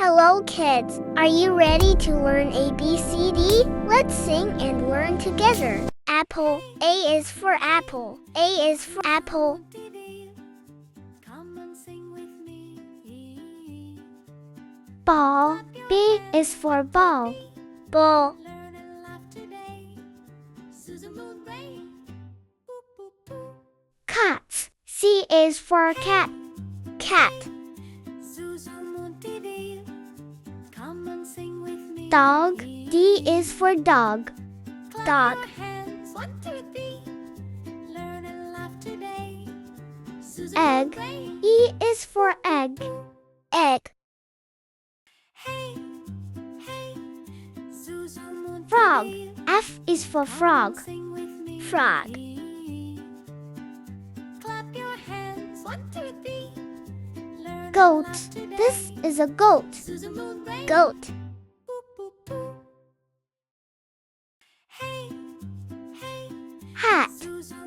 Hello kids, are you ready to learn ABCD? Let's sing and learn together. Apple, A is for apple. A is for apple. Ball, B is for ball. Ball. Cat, C is for cat. Cat. Dog, D is for dog. Dog. Egg, E is for egg. Egg. Frog, F is for frog. Frog. Goat, this is a goat. Goat. Hat,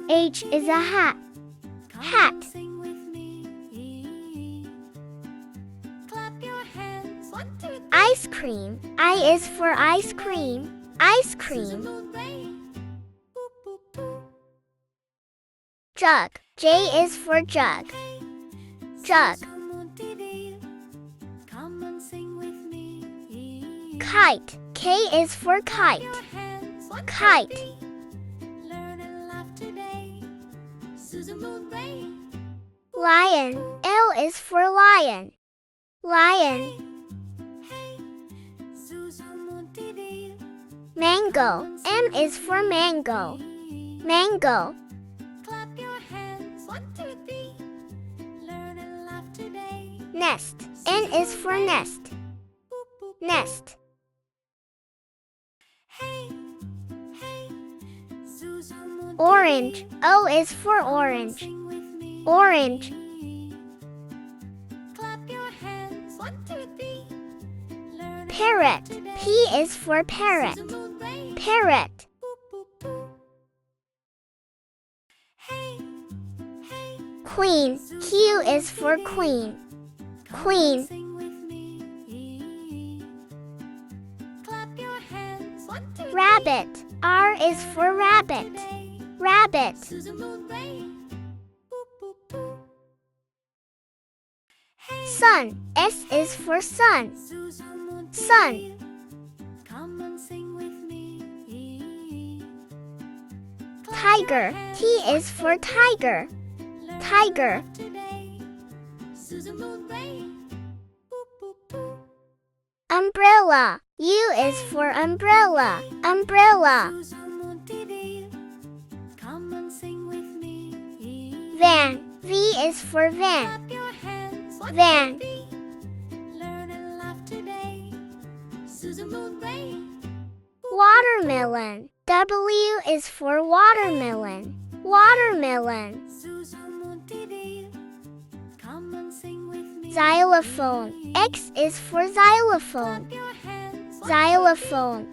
H is a hat. Hat. Ice cream, I is for ice cream. Ice cream. Jug, J is for jug. Jug. Kite, K is for kite. Kite. Lion, L is for lion. Lion. Mango, M is for mango. Mango. Nest, N is for nest. Nest. Orange, O is for orange. Orange. Parrot, P is for parrot. Parrot. Queen, Q is for queen. Queen. Rabbit, R is for rabbit. Rabbit. Sun, S is for sun. Sun. Tiger, T is for tiger. Tiger. Umbrella, U is for umbrella. Umbrella. Van, V is for van. Van. Watermelon, W is for watermelon. Watermelon. Xylophone, X is for xylophone. Xylophone.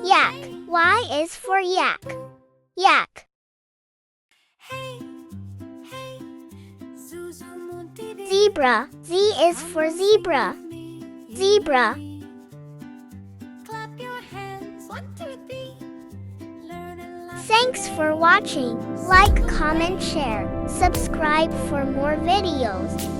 Yak, Y is for yak. Yak. Zebra, Z is for zebra. Zebra. Thanks for watching. Like, comment, share. Subscribe for more videos.